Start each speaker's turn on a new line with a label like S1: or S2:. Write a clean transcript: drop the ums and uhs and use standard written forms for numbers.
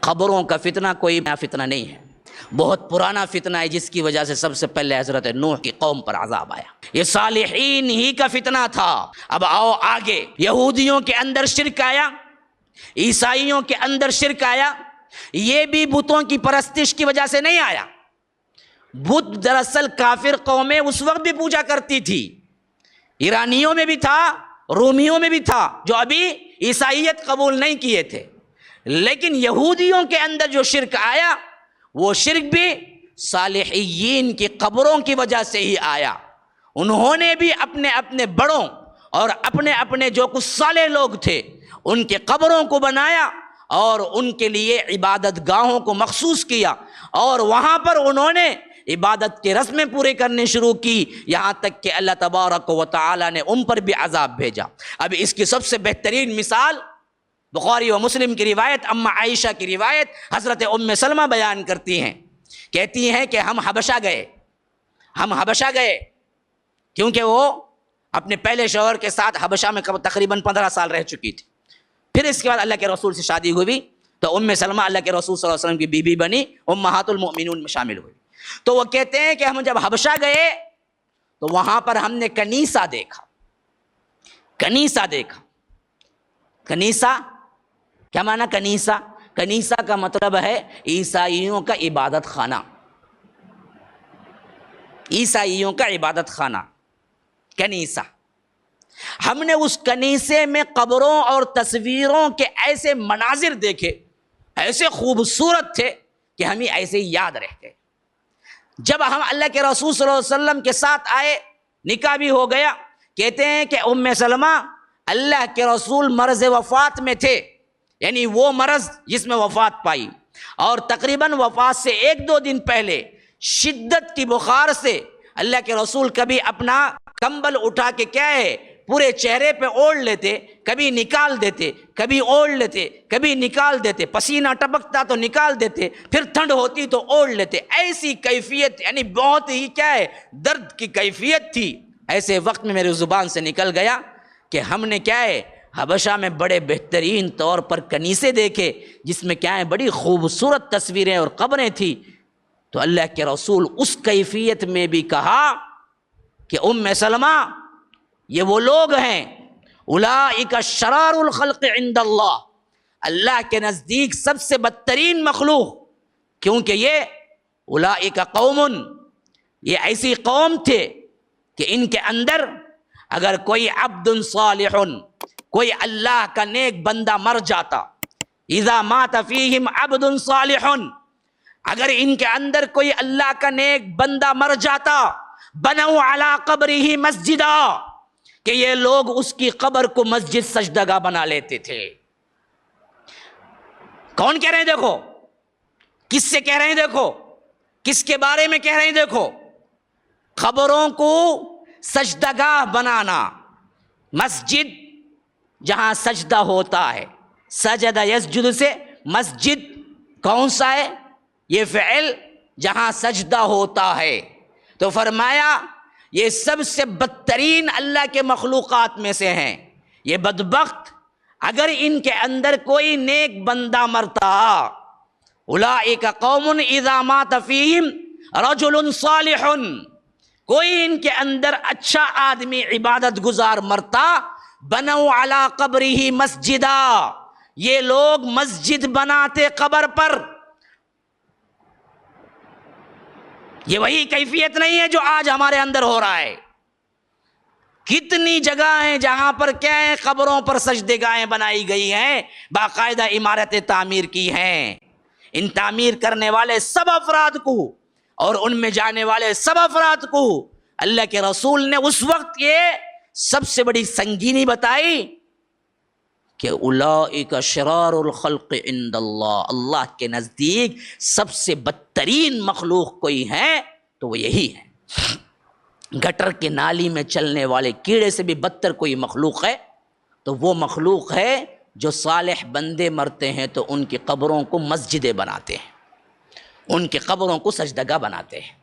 S1: قبروں کا فتنہ کوئی نیا فتنہ نہیں ہے، بہت پرانا فتنہ ہے، جس کی وجہ سے سب سے پہلے حضرت نوح کی قوم پر عذاب آیا۔ یہ صالحین ہی کا فتنہ تھا۔ اب آؤ آگے، یہودیوں کے اندر شرک آیا، عیسائیوں کے اندر شرک آیا۔ یہ بھی بتوں کی پرستش کی وجہ سے نہیں آیا۔ بت دراصل کافر قومیں اس وقت بھی پوجا کرتی تھی، ایرانیوں میں بھی تھا، رومیوں میں بھی تھا، جو ابھی عیسائیت قبول نہیں کیے تھے۔ لیکن یہودیوں کے اندر جو شرک آیا، وہ شرک بھی صالحین کی قبروں کی وجہ سے ہی آیا۔ انہوں نے بھی اپنے اپنے بڑوں اور اپنے اپنے جو کچھ صالح لوگ تھے ان کے قبروں کو بنایا اور ان کے لیے عبادت گاہوں کو مخصوص کیا، اور وہاں پر انہوں نے عبادت کے رسمیں پورے کرنے شروع کی، یہاں تک کہ اللہ تبارک و تعالی نے ان پر بھی عذاب بھیجا۔ اب اس کی سب سے بہترین مثال بخاری و مسلم کی روایت، اما عائشہ کی روایت، حضرت ام سلمہ بیان کرتی ہیں، کہتی ہیں کہ ہم حبشہ گئے کیونکہ وہ اپنے پہلے شوہر کے ساتھ حبشہ میں تقریباً 15 سال رہ چکی تھی۔ پھر اس کے بعد اللہ کے رسول سے شادی ہوئی تو ام سلمہ اللہ کے رسول صلی اللہ علیہ وسلم کی بیوی بنی، امہات المؤمنون میں شامل ہوئی۔ تو وہ کہتے ہیں کہ ہم جب حبشہ گئے تو وہاں پر ہم نے کنیسہ دیکھا۔ کنیسہ کیا معنی؟ کنیسہ کا مطلب ہے عیسائیوں کا عبادت خانہ، عیسائیوں کا عبادت خانہ کنیسہ۔ ہم نے اس کنیسے میں قبروں اور تصویروں کے ایسے مناظر دیکھے، ایسے خوبصورت تھے کہ ہمیں ایسے ہی یاد رہ گئے۔ جب ہم اللہ کے رسول صلی اللہ علیہ وسلم کے ساتھ آئے، نکاح بھی ہو گیا، کہتے ہیں کہ ام سلمہ اللہ کے رسول مرض وفات میں تھے، یعنی وہ مرض جس میں وفات پائی، اور تقریباً وفات سے 1-2 دن پہلے شدت کی بخار سے اللہ کے رسول کبھی اپنا کمبل اٹھا کے کیا ہے پورے چہرے پہ اوڑھ لیتے، کبھی نکال دیتے، کبھی اوڑھ لیتے، کبھی نکال دیتے، پسینہ ٹپکتا تو نکال دیتے، پھر ٹھنڈ ہوتی تو اوڑھ لیتے۔ ایسی کیفیت، یعنی بہت ہی کیا ہے درد کی کیفیت تھی۔ ایسے وقت میں میرے زبان سے نکل گیا کہ ہم نے کیا ہے حبشہ میں بڑے بہترین طور پر کنیسے دیکھے، جس میں کیا ہے بڑی خوبصورت تصویریں اور قبریں تھی۔ تو اللہ کے رسول اس کیفیت میں بھی کہا کہ ام سلمہ یہ وہ لوگ ہیں، اولئک شرار الخلق عند اللہ، اللہ کے نزدیک سب سے بدترین مخلوق، کیونکہ یہ اولئک قوم، یہ ایسی قوم تھے کہ ان کے اندر اگر کوئی عبد صالح، کوئی اللہ کا نیک بندہ مر جاتا، اذا مات فیہم عبد صالح، اگر ان کے اندر کوئی اللہ کا نیک بندہ مر جاتا، بنوا علی قبرہ مسجدا، کہ یہ لوگ اس کی قبر کو مسجد سجدگاہ بنا لیتے تھے۔ کون کہہ رہے ہیں؟ دیکھو کس سے کہہ رہے ہیں، دیکھو کس کے بارے میں کہہ رہے ہیں، دیکھو قبروں کو سجدگاہ بنانا، مسجد جہاں سجدہ ہوتا ہے، سجدہ یسجد سے مسجد کون سا ہے؟ یہ فعل جہاں سجدہ ہوتا ہے۔ تو فرمایا یہ سب سے بدترین اللہ کے مخلوقات میں سے ہیں۔ یہ بدبخت اگر ان کے اندر کوئی نیک بندہ مرتا، اولئک قوم اذا مات فیہم رجل صالح، کوئی ان کے اندر اچھا آدمی عبادت گزار مرتا، بنوا علی قبرہ مسجدا، یہ لوگ مسجد بناتے قبر پر۔ یہ وہی کیفیت نہیں ہے جو آج ہمارے اندر ہو رہا ہے۔ کتنی جگہ ہیں جہاں پر کیا ہے قبروں پر سجدگاہیں بنائی گئی ہیں، باقاعدہ عمارتیں تعمیر کی ہیں۔ ان تعمیر کرنے والے سب افراد کو اور ان میں جانے والے سب افراد کو اللہ کے رسول نے اس وقت یہ سب سے بڑی سنگینی بتائی کہ اولئک شرار الخلق عند اللہ، اللہ کے نزدیک سب سے بدترین مخلوق کوئی ہے تو وہ یہی ہے۔ گٹر کے نالی میں چلنے والے کیڑے سے بھی بدتر کوئی مخلوق ہے تو وہ مخلوق ہے جو صالح بندے مرتے ہیں تو ان کی قبروں کو مسجدیں بناتے ہیں، ان کی قبروں کو سجدگاہ بناتے ہیں۔